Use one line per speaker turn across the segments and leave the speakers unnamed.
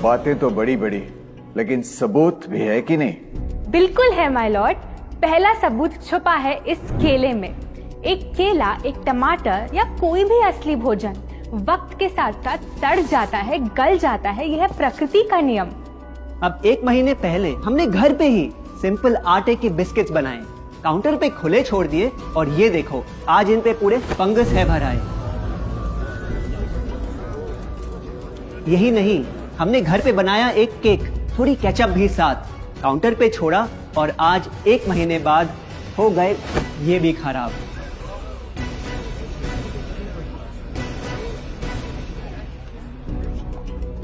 बातें तो बड़ी बड़ी, लेकिन सबूत भी है कि नहीं?
बिल्कुल है माय लॉर्ड। पहला सबूत छुपा है इस केले में। एक केला, एक टमाटर या कोई भी असली भोजन वक्त के साथ साथ सड़ जाता है, गल जाता है। यह प्रकृति का नियम।
अब 1 महीने पहले हमने घर पे ही सिंपल आटे के बिस्किट्स बनाए, काउंटर पे खुले छोड़ दिए और ये देखो आज इन पे पूरे फंगस है भर आए। यही नहीं, हमने घर पे बनाया एक केक, थोड़ी केचप भी साथ, काउंटर पे छोड़ा और आज 1 महीने बाद हो गए ये भी खराब।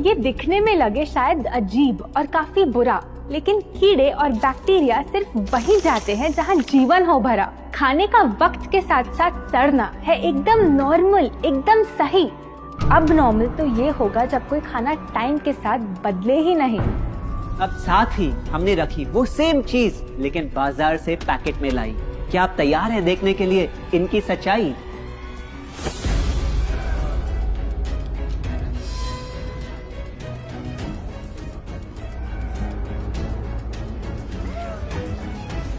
ये दिखने में लगे शायद अजीब और काफी बुरा, लेकिन कीड़े और बैक्टीरिया सिर्फ वहीं जाते हैं जहां जीवन हो भरा। खाने का वक्त के साथ साथ सड़ना है एकदम नॉर्मल, एकदम सही। अब नॉर्मल तो ये होगा जब कोई खाना टाइम के साथ बदले ही नहीं।
अब साथ ही हमने रखी वो सेम चीज, लेकिन बाजार से पैकेट में लाई। क्या आप तैयार हैं देखने के लिए इनकी सच्चाई?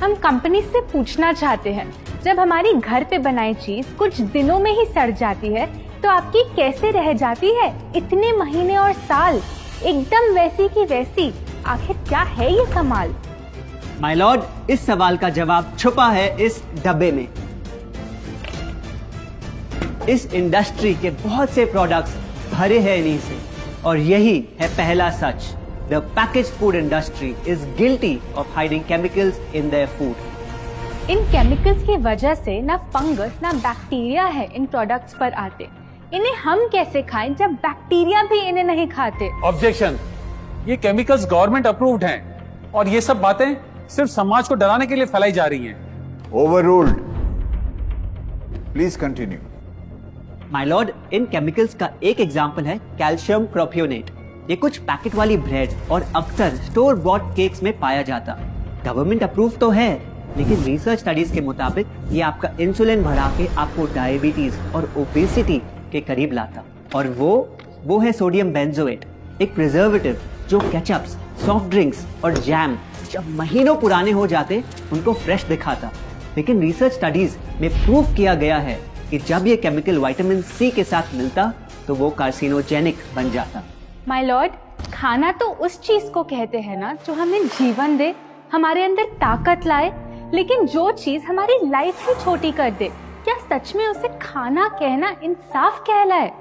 हम कंपनी से पूछना चाहते हैं, जब हमारी घर पे बनाई चीज कुछ दिनों में ही सड़ जाती है तो आपकी कैसे रह जाती है इतने महीने और साल, एकदम वैसी की वैसी? आखिर क्या है ये कमाल?
माय लॉर्ड, इस सवाल का जवाब छुपा है इस डब्बे में। इस इंडस्ट्री के बहुत से प्रोडक्ट्स भरे हैं इन्हीं से, और यही है पहला सच। The packaged food industry is guilty of hiding chemicals in their food.
In chemicals की वजह से ना फंगस ना बैक्टीरिया है इन प्रोडक्ट्स पर आते। इन्हें हम कैसे खाएं जब बैक्टीरिया भी इन्हें नहीं खाते?
ऑब्जेक्शन, ये केमिकल्स गवर्नमेंट अप्रूव्ड हैं और ये सब बातें सिर्फ समाज को डराने के लिए फैलाई जा रही हैं।
Overruled. Please continue.
My Lord, in chemicals का एक एग्जांपल है कैल्शियम प्रोपियोनेट। ये कुछ पैकेट वाली ब्रेड और अक्सर स्टोर बॉट केक्स में पाया जाता। गवर्नमेंट अप्रूव तो है, लेकिन रिसर्च स्टडीज के मुताबिक ये आपका इंसुलिन बढ़ा के आपको डायबिटीज और ओबेसिटी के करीब लाता। और वो है सोडियम बेंजोएट, एक प्रिजर्वेटिव जो केचप्स, सॉफ्ट ड्रिंक्स और जैम जब महीनों पुराने हो जाते उनको फ्रेश दिखाता। लेकिन रिसर्च स्टडीज में प्रूव किया गया है कि जब ये केमिकल विटामिन सी के साथ मिलता तो वो कार्सिनोजेनिक बन जाता।
माय लॉर्ड, खाना तो उस चीज को कहते हैं ना जो हमें जीवन दे, हमारे अंदर ताकत लाए। लेकिन जो चीज हमारी लाइफ ही छोटी कर दे, क्या सच में उसे खाना कहना इंसाफ कहलाए?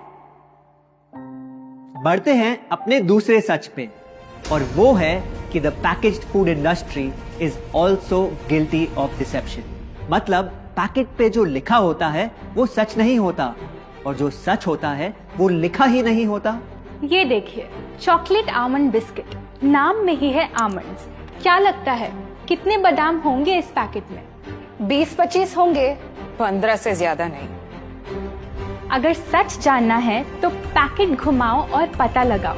बढ़ते हैं अपने दूसरे सच पे, और वो है कि the packaged food industry is also guilty of deception. मतलब पैकेट पे जो लिखा होता है वो सच नहीं होता, और जो सच होता है वो लिखा ही नहीं होता।
ये देखिए, चॉकलेट आमंड बिस्किट, नाम में ही है आमंड्स। क्या लगता है कितने बादाम होंगे इस पैकेट में?
20-25 होंगे, 15 से ज्यादा नहीं।
अगर सच जानना है तो पैकेट घुमाओ और पता लगाओ।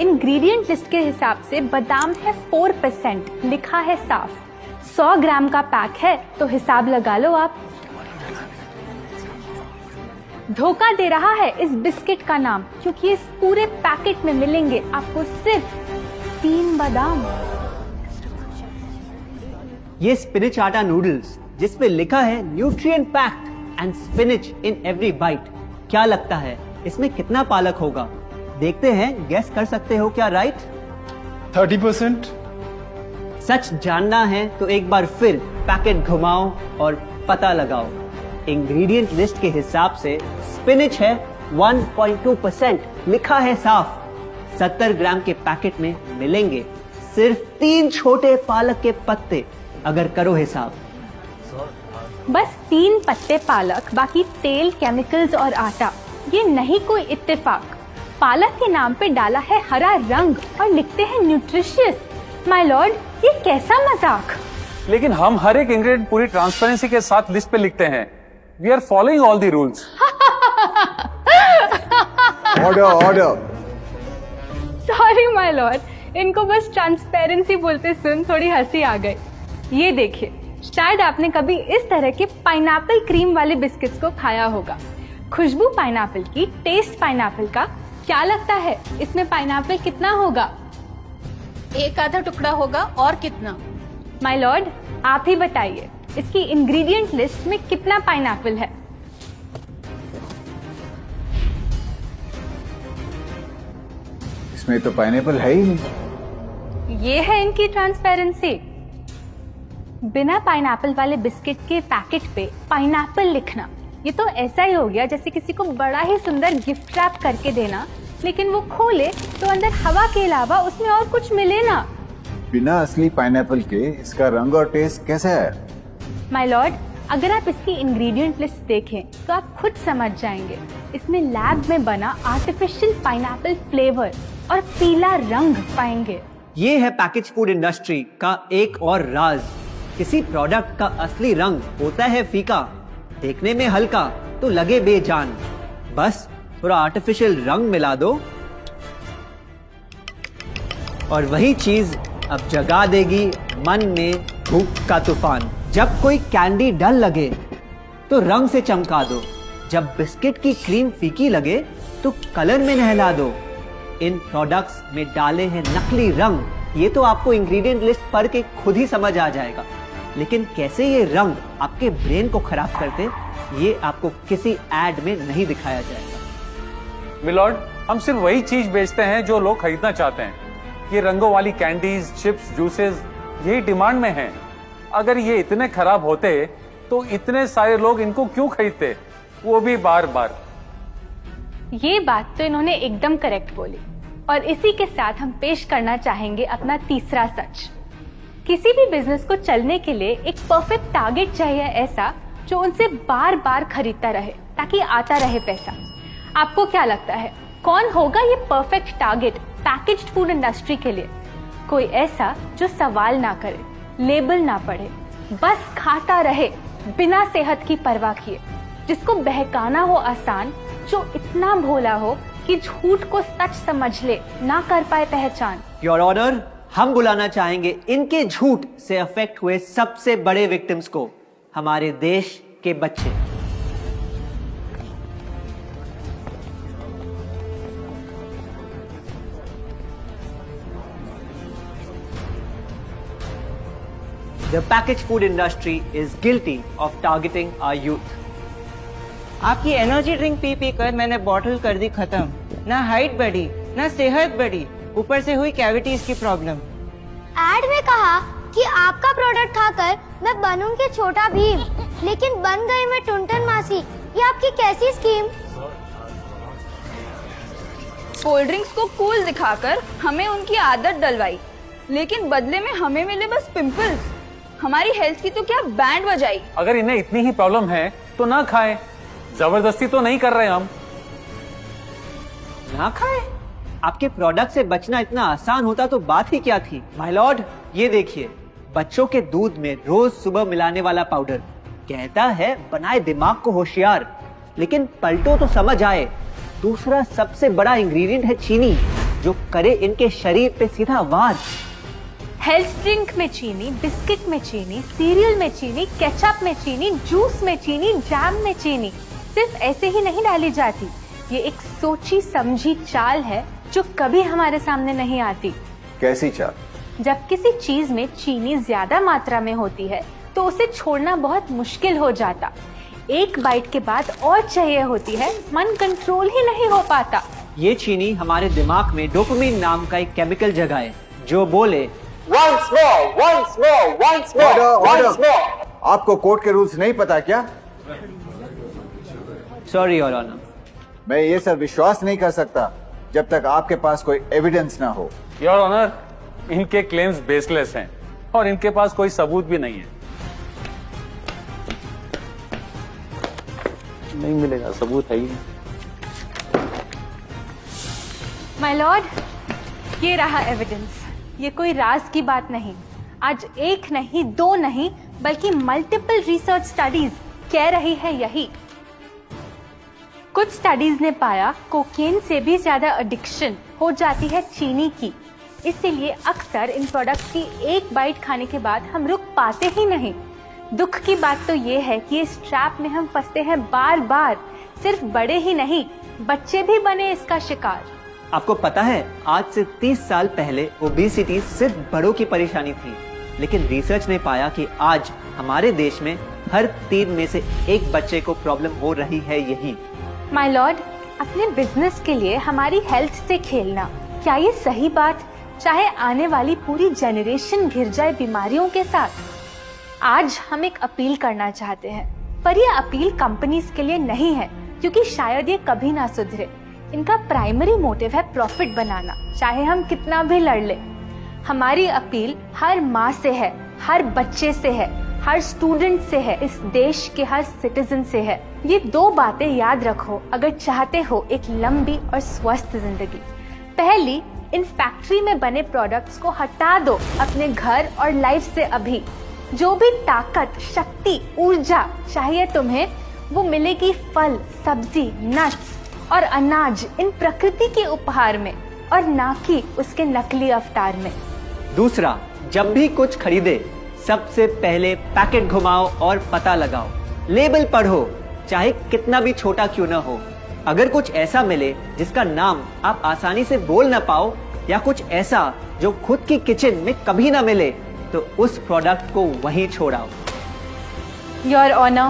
इंग्रेडिएंट लिस्ट के हिसाब से बादाम है 4%, लिखा है साफ। 100 ग्राम का पैक है तो हिसाब लगा लो आप। धोखा दे रहा है इस बिस्किट का नाम, क्योंकि इस पूरे पैकेट में मिलेंगे आपको सिर्फ 3 बादाम।
ये स्पिनच आटा नूडल्स जिसपे लिखा है nutrient packed and spinach in every bite. क्या लगता है इसमें कितना पालक होगा? देखते हैं, गेस कर सकते हो क्या राइट?
30%।
सच जानना है तो एक बार फिर पैकेट घुमाओ और पता लगाओ। इंग्रेडिएंट लिस्ट के हिसाब से स्पिनच है 1.2%, लिखा है साफ। 70 ग्राम के पैकेट में मिलेंगे सिर्फ 3 छोटे पालक के पत्ते, अगर करो हिसाब।
बस 3 पत्ते पालक, बाकी तेल, केमिकल्स और आटा। ये नहीं कोई इत्तेफाक। पालक के नाम पे डाला है हरा रंग और लिखते हैं न्यूट्रिशियस। माय लॉर्ड, ये कैसा मजाक?
लेकिन हम हर एक इंग्रेडिएंट पूरी ट्रांसपेरेंसी के साथ लिस्ट पे लिखते हैं। We are following all the rules.
Order.
Sorry my lord, इनको बस ट्रांसपेरेंसी बोलते सुन थोड़ी हंसी आ गई। ये देखिए, शायद आपने कभी इस तरह के पाइनएप्पल क्रीम वाले बिस्किट्स को खाया होगा। खुशबू पाइनएप्पल की, टेस्ट पाइनएप्पल का, क्या लगता है इसमें पाइनएप्पल कितना होगा?
एक आधा टुकड़ा होगा, और कितना?
माय लॉर्ड, आप ही बताइए, इसकी इंग्रेडिएंट लिस्ट में कितना पाइनएप्पल है?
इसमें तो पाइनएप्पल है ही नहीं।
ये है इनकी ट्रांसपेरेंसी। बिना पाइनएप्पल वाले बिस्किट के पैकेट पे पाइनएप्पल लिखना, ये तो ऐसा ही हो गया जैसे किसी को बड़ा ही सुंदर गिफ्ट रैप करके देना, लेकिन वो खोले तो अंदर हवा के अलावा उसमें और कुछ मिले ना।
बिना असली पाइनएप्पल के इसका रंग और टेस्ट कैसा है?
माय लॉर्ड, अगर आप इसकी इंग्रेडिएंट लिस्ट देखें तो आप खुद समझ जाएंगे। इसमें लैब में बना आर्टिफिशियल पाइनएप्पल फ्लेवर और पीला रंग पाएंगे।
ये है पैकेज फूड इंडस्ट्री का एक और राज। किसी प्रोडक्ट का असली रंग होता है फीका, देखने में हल्का तो लगे बेजान। बस थोड़ा आर्टिफिशियल रंग मिला दो और वही चीज अब जगा देगी मन में भूख का तूफान। जब कोई कैंडी डल लगे तो रंग से चमका दो, जब बिस्किट की क्रीम फीकी लगे तो कलर में नहला दो। इन प्रोडक्ट्स में डाले हैं नकली रंग, ये तो आपको इंग्रेडिएंट लिस्ट पढ़ के खुद ही समझ आ जाएगा। लेकिन कैसे ये रंग आपके ब्रेन को खराब करते, ये आपको किसी एड में नहीं दिखाया जाएगा।
मिलॉर्ड, हम सिर्फ वही चीज बेचते हैं जो लोग खरीदना चाहते हैं। ये रंगों वाली कैंडीज, चिप्स, जूसेस यही डिमांड में हैं। अगर ये इतने खराब होते तो इतने सारे लोग इनको क्यों खरीदते, वो भी बार बार।
ये बात तो इन्होंने एकदम करेक्ट बोली, और इसी के साथ हम पेश करना चाहेंगे अपना तीसरा सच। किसी भी बिजनेस को चलने के लिए एक परफेक्ट टारगेट चाहिए, ऐसा जो उनसे बार बार खरीदता रहे ताकि आता रहे पैसा। आपको क्या लगता है कौन होगा ये perfect target packaged food industry के लिए? कोई ऐसा जो सवाल ना करे, लेबल ना पढ़े, बस खाता रहे बिना सेहत की परवाह किए, जिसको बहकाना हो आसान, जो इतना भोला हो कि झूठ को सच समझ ले, ना कर पाए पहचान।
योर ऑनर, हम बुलाना चाहेंगे इनके झूठ से अफेक्ट हुए सबसे बड़े विक्टिम्स को, हमारे देश के बच्चे। The packaged food industry is guilty of targeting our youth.
आपकी एनर्जी ड्रिंक पी पी कर मैंने बॉटल कर दी खत्म। ना हाइट बढ़ी, ना सेहत बढ़ी, ऊपर से हुई कैविटीज की प्रॉब्लम।
एड में कहा कि आपका प्रोडक्ट खाकर मैं बनूंगी छोटा भीम, लेकिन बन गई मैं टुनटन मासी। ये आपकी कैसी स्कीम?
कोल्ड ड्रिंक्स को कूल दिखाकर हमें उनकी आदत डलवाई, लेकिन बदले में हमें मिले बस पिंपल्स। हमारी हेल्थ की तो क्या बैंड बजाई।
अगर इन्हें इतनी ही प्रॉब्लम है तो ना खाएं, जबरदस्ती तो नहीं कर रहे हम।
ना खाए? आपके प्रोडक्ट से बचना इतना आसान होता तो बात ही क्या थी। माय लॉर्ड, ये देखिए, बच्चों के दूध में रोज सुबह मिलाने वाला पाउडर कहता है बनाए दिमाग को होशियार, लेकिन पलटो तो समझ आए। दूसरा सबसे बड़ा इंग्रेडिएंट है चीनी, जो करे इनके शरीर पे सीधा वार।
हेल्थ ड्रिंक में चीनी, बिस्किट में चीनी, सीरियल में चीनी, केचप में चीनी, जूस में चीनी, जैम में चीनी सिर्फ ऐसे ही नहीं डाली जाती। ये एक सोची समझी चाल है जो कभी हमारे सामने नहीं आती।
कैसी चाल?
जब किसी चीज में चीनी ज्यादा मात्रा में होती है तो उसे छोड़ना बहुत मुश्किल हो जाता। एक बाइट के बाद और चाहिए होती है, मन कंट्रोल ही नहीं हो पाता।
ये चीनी हमारे दिमाग में डोपामिन नाम का एक केमिकल जगाए, जो बोले
Once more, once more, once more, once more.
आपको कोर्ट के रूल्स नहीं पता क्या?
Sorry your honour.
मैं ये सब विश्वास नहीं कर सकता जब तक आपके पास कोई एविडेंस ना हो।
योर ऑनर, इनके क्लेम्स बेसलेस हैं और इनके पास कोई सबूत भी नहीं है। नहीं मिलेगा, सबूत है ही नहीं।
माय लॉर्ड, ये रहा एविडेंस। ये कोई राज की बात नहीं। आज एक नहीं, दो नहीं, बल्कि मल्टीपल रिसर्च स्टडीज कह रही है यही। कुछ स्टडीज ने पाया कोकेन से भी ज्यादा एडिक्शन हो जाती है चीनी की। इसीलिए अक्सर इन प्रोडक्ट्स की एक बाइट खाने के बाद हम रुक पाते ही नहीं। दुख की बात तो ये है कि इस ट्रैप में हम फंसते हैं बार बार। सिर्फ बड़े ही नहीं, बच्चे भी बने इसका शिकार।
आपको पता है आज से 30 साल पहले ओबेसिटी सिर्फ बड़ों की परेशानी थी, लेकिन रिसर्च ने पाया कि आज हमारे देश में हर 3 में से 1 बच्चे को प्रॉब्लम हो रही है यही।
माय लॉर्ड, अपने बिजनेस के लिए हमारी हेल्थ से खेलना, क्या ये सही बात, चाहे आने वाली पूरी जनरेशन घिर जाए बीमारियों के साथ? आज हम एक अपील करना चाहते हैं, पर ये अपील कंपनीज के लिए नहीं है, क्योंकि शायद ये कभी ना सुधरे। इनका प्राइमरी मोटिव है प्रॉफिट बनाना, चाहे हम कितना भी लड़ ले। हमारी अपील हर माँ से है, हर बच्चे से है, हर स्टूडेंट से है, इस देश के हर सिटीजन से है। ये 2 बातें याद रखो अगर चाहते हो एक लंबी और स्वस्थ जिंदगी। पहली, इन फैक्ट्री में बने प्रोडक्ट्स को हटा दो अपने घर और लाइफ से अभी। जो भी ताकत, शक्ति, ऊर्जा चाहिए तुम्हें, वो मिलेगी फल, सब्जी, नट्स और अनाज इन प्रकृति के उपहार में, और ना कि उसके नकली अवतार में।
दूसरा, जब भी कुछ खरीदे सबसे पहले पैकेट घुमाओ और पता लगाओ, लेबल पढ़ो, चाहे कितना भी छोटा क्यों ना हो। अगर कुछ ऐसा मिले जिसका नाम आप आसानी से बोल ना पाओ, या कुछ ऐसा जो खुद की किचन में कभी ना मिले, तो उस प्रोडक्ट को वहीं छोड़ाओ।
Your honour,